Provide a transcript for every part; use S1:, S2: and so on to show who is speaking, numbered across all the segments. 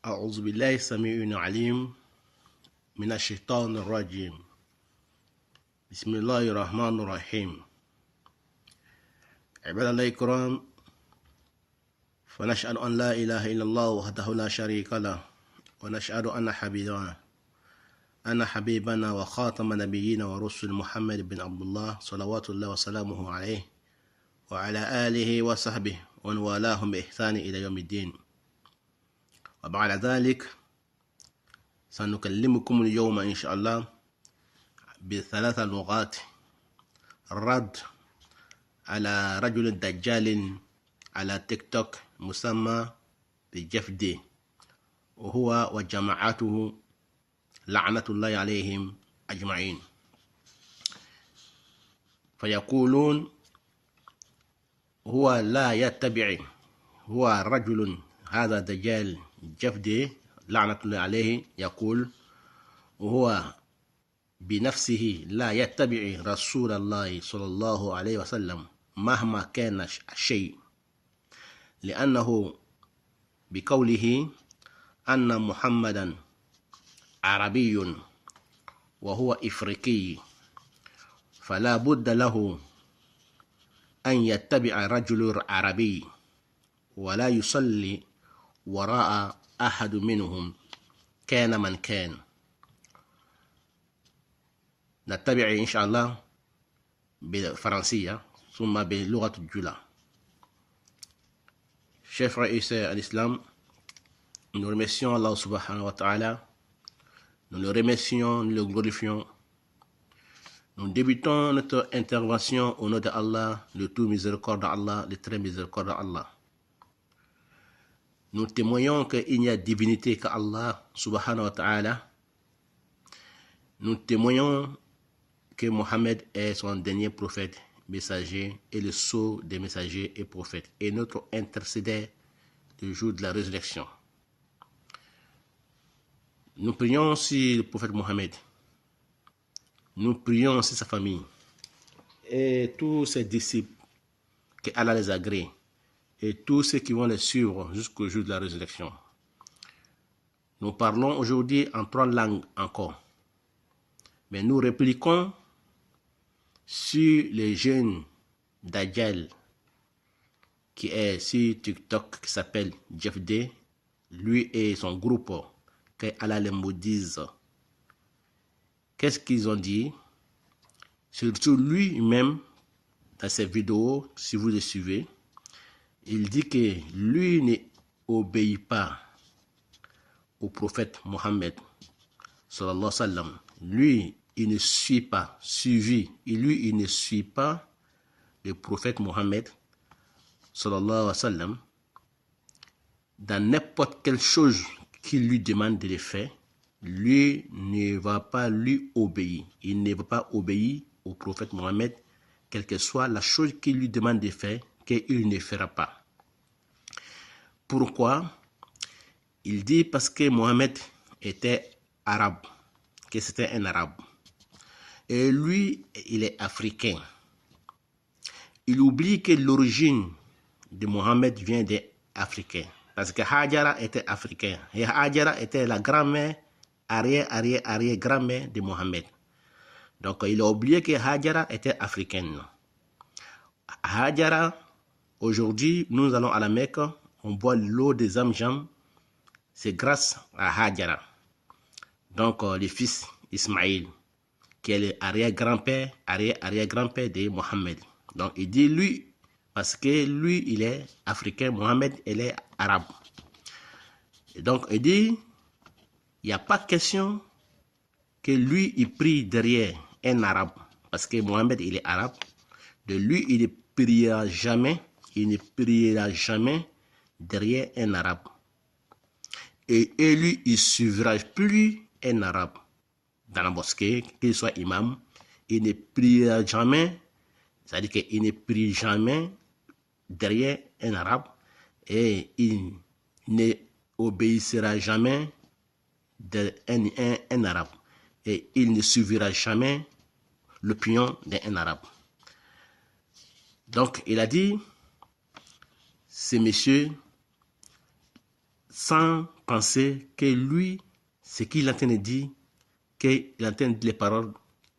S1: أعوذ بالله السميع العليم من الشيطان الرجيم. بسم الله الرحمن الرحيم. عباد الله الكرام، فنشهد أن لا إله إلا الله وحده لا شريك له، ونشهد أن حبيبنا وخاتم نبينا ورسل محمد بن عبد الله صلوات الله وسلامه عليه وعلى آله وصحبه ومن والاهم بإحسان إلى يوم الدين. وبعد ذلك سنكلمكم اليوم إن شاء الله بثلاث لغات: الرد على رجل دجال على تيك توك مسمى بجيف دي، وهو وجماعته لعنة الله عليهم أجمعين. فيقولون هو لا يتبع، هو رجل هذا دجال جيف دي لعنة الله عليه يقول وهو بنفسه لا يتبع رسول الله صلى الله عليه وسلم مهما كان الشيء، لأنه بقوله أن محمدا عربي وهو إفريقي، فلا بد له أن يتبع رجل عربي ولا يصلي وراء أحد منهم كان من كان. نتبع إن شاء الله بالفرنسية ثم بلغة الجلا. Chers frères et sœurs à l'islam, nous remercions Allah subhanahu wa ta'ala, nous le remercions, nous le glorifions. Nous débutons notre intervention au nom de Allah, le tout miséricordieux Allah, le très miséricordieux Allah. Nous témoignons qu'il n'y a divinité qu'Allah subhanahu wa ta'ala. Nous témoignons que Mohammed est son dernier prophète, messager et le sceau des messagers et prophètes et notre intercédé le jour de la résurrection. Nous prions sur le prophète Mohammed. Nous prions sur sa famille et tous ses disciples, que Allah les agrée, et tous ceux qui vont les suivre jusqu'au jour de la résurrection. Nous parlons aujourd'hui en 3 langues encore, mais nous répliquons sur les jeunes Dajjal qui est sur TikTok, qui s'appelle Jeff D, lui et son groupe, que Allah les maudisse. Qu'est-ce qu'ils ont dit? Surtout lui-même, dans ses vidéos, si vous le suivez, il dit que lui n'obéit pas au prophète Mohammed sallallahu alayhi wa sallam. Lui, il ne suit pas, il ne suit pas le prophète Mohammed sallallahu alayhi wa sallam dans n'importe quelle chose qu'il lui demande de le faire. Lui ne va pas lui obéir. Il ne va pas obéir au prophète Mohammed, quelle que soit la chose qu'il lui demande de faire, qu'il ne fera pas. Pourquoi? Il dit parce que Mohammed était arabe, que c'était un arabe. Et lui, il est africain. Il oublie que l'origine de Mohammed vient des Africains. Parce que Hajara était africain. Et Hajara était la grand-mère, arrière-grand-mère de Mohammed. Donc il a oublié que Hajara était africaine. Hajara, aujourd'hui, nous allons à la Mecque, on boit l'eau des Zamzam, c'est grâce à Hajara. Donc le fils Ismaïl, qui est le arrière-grand-père de Mohammed. Donc il dit lui, parce que lui, il est africain, Mohammed, il est arabe. Et donc il dit, il n'y a pas question que lui, il prie derrière un arabe, parce que Mohammed, il est arabe. De lui, il ne priera jamais derrière un arabe. Et lui, il ne suivra plus un arabe dans la mosquée, qu'il soit imam. Il ne priera jamais, c'est-à-dire qu'il ne prie jamais derrière un arabe, et il ne obéissera jamais un arabe, et il ne suivra jamais l'opinion d'un arabe. Donc il a dit, ces messieurs, sans penser que lui, ce qu'il est en train de dire, qu'il est en train de dire les paroles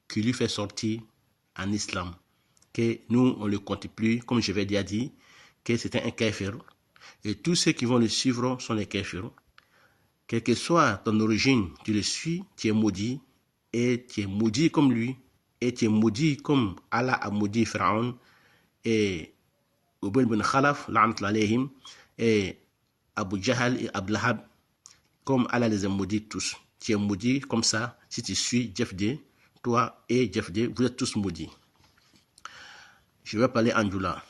S1: qui lui fait sortir en islam. Que nous, on ne le compte plus, comme je vais déjà dire, que c'était un kafir. Et tous ceux qui vont le suivre sont des kafirs. Quelle que soit ton origine, tu le suis, tu es maudit, et tu es maudit comme lui, et tu es maudit comme Allah a maudit Pharaon, et Ubay bin Khalaf, alayhim, et Abu Jahal et Abu Lahab, comme Allah les a maudits tous. Tu es maudit comme ça, si tu suis Jeff D, toi et Jeff D, vous êtes tous maudits. Je vais parler en Djoula.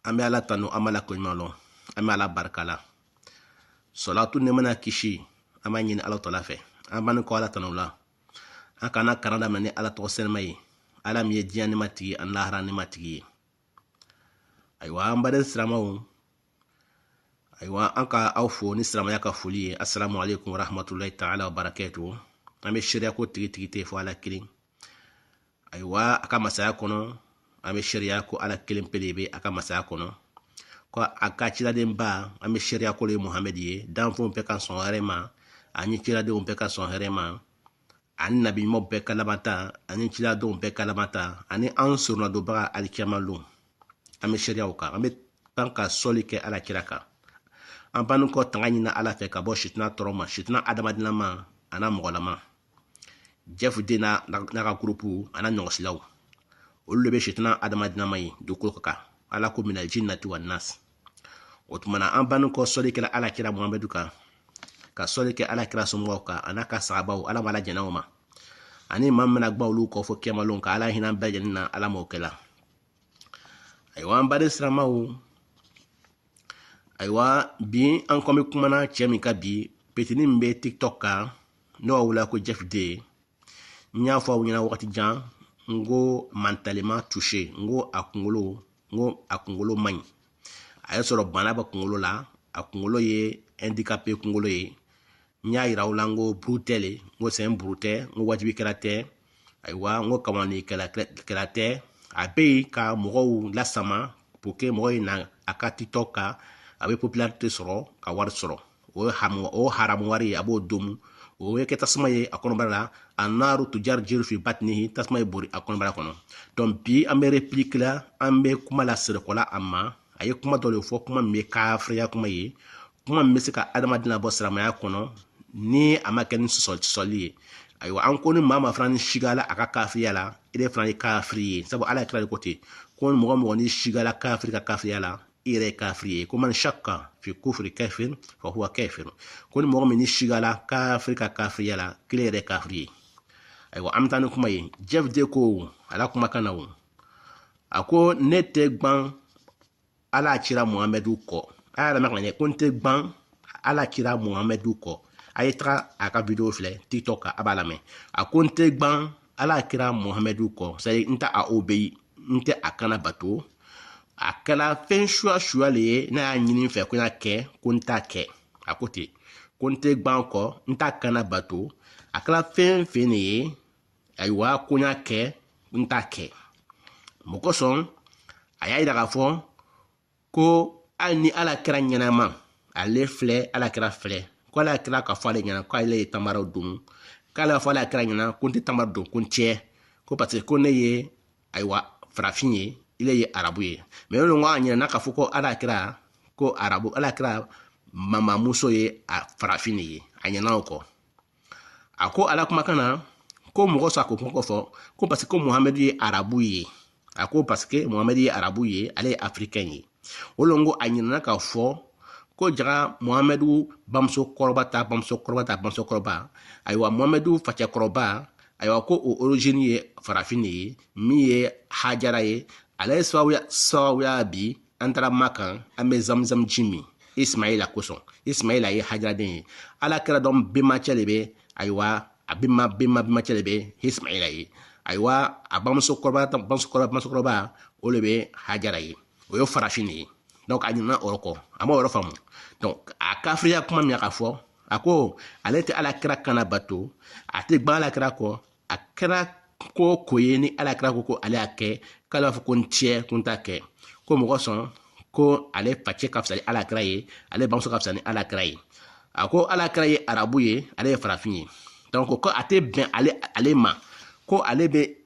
S1: Ame ala tano amala koymalo, ame ala barkala. Solatu nemana kishi, ama nyini ala tolafe. Amanu ko ala tano la. Akana karanda mane ala to senmay. Ala miye diani matigi, an lahara ni matigi. Aywa ambaden sramawu. Aywa anka awfo ni srama yaka fuli. Assalamu alaikum wa rahmatullahi ta'ala wa barakatuh. Ame sharia ko tigi te fo ala kiling. Aywa aka masaya kono. Ame sharia ko ala kiling pelebe aka masaya kono. Ko aka chila demba ame sharia ko le Muhammad ye. Dan fo mpe kan son harema. Anyi chila de mpe kan son harema. Ani nabi mo mpe kalamata. Ani chila do mpe kalamata. Ani ansurna do baga alikiyamalu. Ame sharia oka. Ame tanka soli ke ala kiraka. Ampanu ko tangani na ala fe ka bo shitna toroma. Shitna adamadina ma. Ana mogolama. Jeff Dena na grupu ana nyongsilaw. Olu be shitna adamadina mai dukul kaka. Ala ko minal jinnati wan nas. Otumana ampanu ko soli ke ala kira Muhammadu ka. Ka soli ke ala kira sumo ka. Ana ka sahabaw ala mala janawma. Ani mamna gba olu ko fo kemalon ka ala hinan bajanina ala mokela. Aywa ambade sramawu. Aywa bi an komi kumana chemi ka bi petini mbe TikTok ka no wula ko Jeff D. Nya fo wunyana wakati jan ngo mentalement touché ngo akungolo many. Ayo soro bana ba kungolo la akungolo ye handicapé kungolo ye. Nya ira wula ngo brutele ngo c'est un brute ngo wajibi karate. Aywa ngo kamani karate abe ka mogo la sama pour que mogo na aka TikTok ka abe popularité soro ka war soro o haram wari abo dum o ke tasma ye akono bala anaru tujar jiru fi batnihi tasma ye buri akono bala kono donc bi ambe réplique la ambe kuma la sere kola amma aye kuma dole fo kuma me ka afriya kuma ye kuma me se ka adama dina bo srama ya kono ni amaken soli aywa an koni mama frani shigala aka kafriya la ide frani kafriye sabo ala kra côté kon mo ni shigala kafrika kafriya la ire kafriye ko man shakka fi kufri kafir fa huwa kafir kon mo ni shigala kafrika kafriya la kile kafriye aywa amtanu kuma ye Jeff De ko ala kuma kanawo ako nete gban ala kira Muhammadu ko ala makane kon te gban ala kira Muhammadu ko ayitra aka video fle TikTok abalame akonte gban ala kira Muhammadu ko c'est nta a obéi nte akana bato akala fen shua le na nyini fe ko na ke konta ke akote konte gban ko nta kana bato akala fen fene aywa konya ke nta ke mokoson ayai daga fo ko ani ala kira nyanama ale fle ala kira fle ko ala kira ka fale nyana ko ile tamara dum kala fale kira nyana kunti tamara dum kunche ko parce ko ne ye aywa frafinye ile ye arabu ye mais on wa nyana ka fuko ala kira ko arabu ala kira mama muso ye a frafinye ye anyana ko ako ala kuma kana ko mo so ko fo ko parce que Muhammad ye arabu ye ako parce que Muhammad ye arabu ye ale africain ye olongo anyana ka fo ko jaga Muhammadu bamso koroba aywa Muhammadu facha koroba aywa ko o origine ye farafini mi ye hajara ye ale sawiya bi antara makan ame zamzam jimi Ismaila koson Ismaila ye hajara den ala kera dom bima chelebe aywa abima chelebe Ismaila ye aywa abamso koroba olebe hajara ye oyo farafini donc anyina oroko amo oro famu donc a kafriya kuma mi aka fo ako alete ala kira kana bato ate gba ala kira ko akira ko koyeni ala kira ko ale ake kala fo kon tie kunta ke ko mo son ko ale pache kafsali ala kira ye ale bamso kafsali ala kira ye ako ala kira ye arabu ye ale ye farafin ye donc ko a tɛ bɛn ale ma ko ale bɛ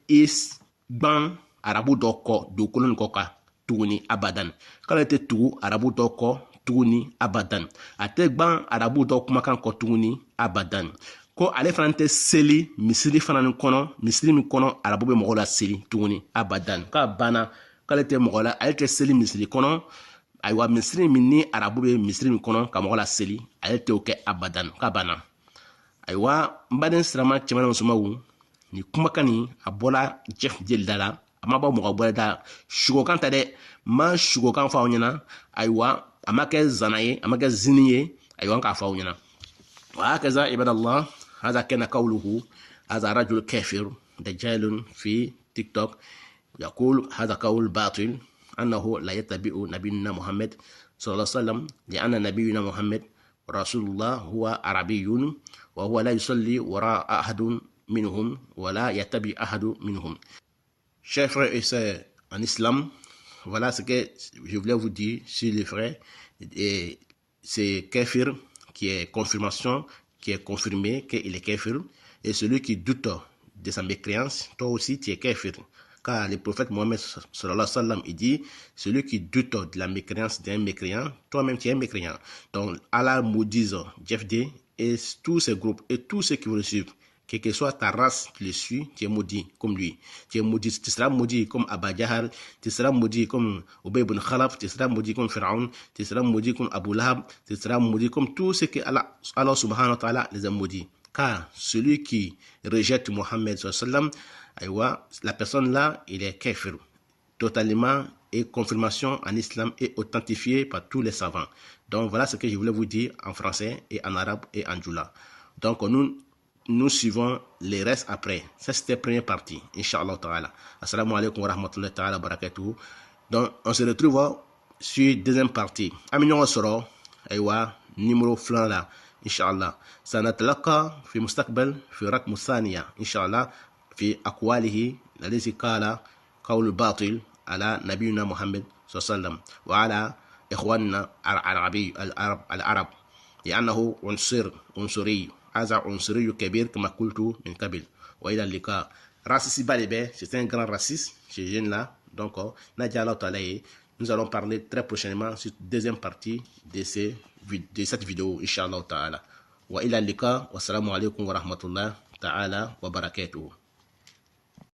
S1: gban arabu dɔ kɔ dugukolo nin kɔ kan tuguni abadan k'ale tɛ tugu arabu dɔ kɔ tuguni abadan a tɛ gban arabu dɔ kumakan kɔ tuguni abadan ko ale fana tɛ seli misiri fana nin kɔnɔ misiri min kɔnɔ arabu bɛ mɔgɔw la seli tuguni abadan k'a banna k'ale tɛ mɔgɔ la ale tɛ seli misiri kɔnɔ ayiwa misiri min ni arabu bɛ misiri min kɔnɔ ka mɔgɔ la seli ale tɛ o kɛ abadan k'a banna ayiwa n baden sirama cɛman ni musomanw ni kumakan nin a bɔla Jeff Jeli da la a ma bɔ mɔgɔ bɔra da sugokan ta dɛ ma sugokan fɔ aw ɲɛna ayiwa a ma kɛ zana ye a ma kɛ zini ye ayiwa k'a fɔ aw ɲɛna وهكذا عباد الله هذا كان قوله هذا رجل كافر دجال في تيك توك يقول هذا قول باطل أنه لا يتبع نبينا محمد صلى الله عليه وسلم لأن نبينا محمد رسول الله هو عربي وهو لا يصلي وراء أحد منهم ولا يتبع أحد منهم. Chers frères et sœurs en islam, voilà ce que je voulais vous dire sur les frères. Et c'est kafir qui est confirmation, qui est confirmé qu'il est kafir. Et celui qui doute de sa mécréance, toi aussi tu es kafir. Car le prophète Mohammed sallallahu alayhi wa sallam, il dit, celui qui doute de la mécréance d'un mécréant, toi-même tu es mécréant. Donc Allah maudise Jeff D et tous ces groupes et tous ceux qui vont le suivre. Quelle que soit ta race qui le suit, tu es maudit comme lui. Tu es maudit, tu seras maudit comme Aba Jahal, tu seras maudit comme Ubay ibn Khalaf, tu seras maudit comme Pharaon, tu seras maudit comme Abu Lahab, tu seras maudit comme tout ce que Allah subhanahu wa ta'ala les a maudits. Car celui qui rejette Mohammed sallallahu alayhi wa sallam, la personne là, il est kafir. Totalement et confirmation en islam est authentifié par tous les savants. Donc voilà ce que je voulais vous dire en français et en arabe et en djoula. Donc nous suivons les restes après. Ça, c'était la première partie, Inch'Allah ta'ala. Assalamu alaikum wa rahmatullahi ta'ala wa barakatuhu. Donc, on se retrouve sur deuxième partie. Amignon soro, aywa, numéro flan là, Inch'Allah. Sanatlaka fi mustaqbal fi rakm thaniya, Inch'Allah, fi aqwalihi, الذي قال قول باطل على نبينا محمد صلى الله عليه وسلم وعلى إخواننا العرب لأنه عنصري هذا عنصري كبير كما قلت من قبل. وإلى اللقاء. Raciste Balibé, c'est un grand raciste, ce jeune-là. Donc, nous allons parler très prochainement sur la deuxième partie de cette vidéo, Inch'Allah ta'ala. Wa ila lika, wa salamu alaikum wa rahmatullah ta'ala wa barakatuhu.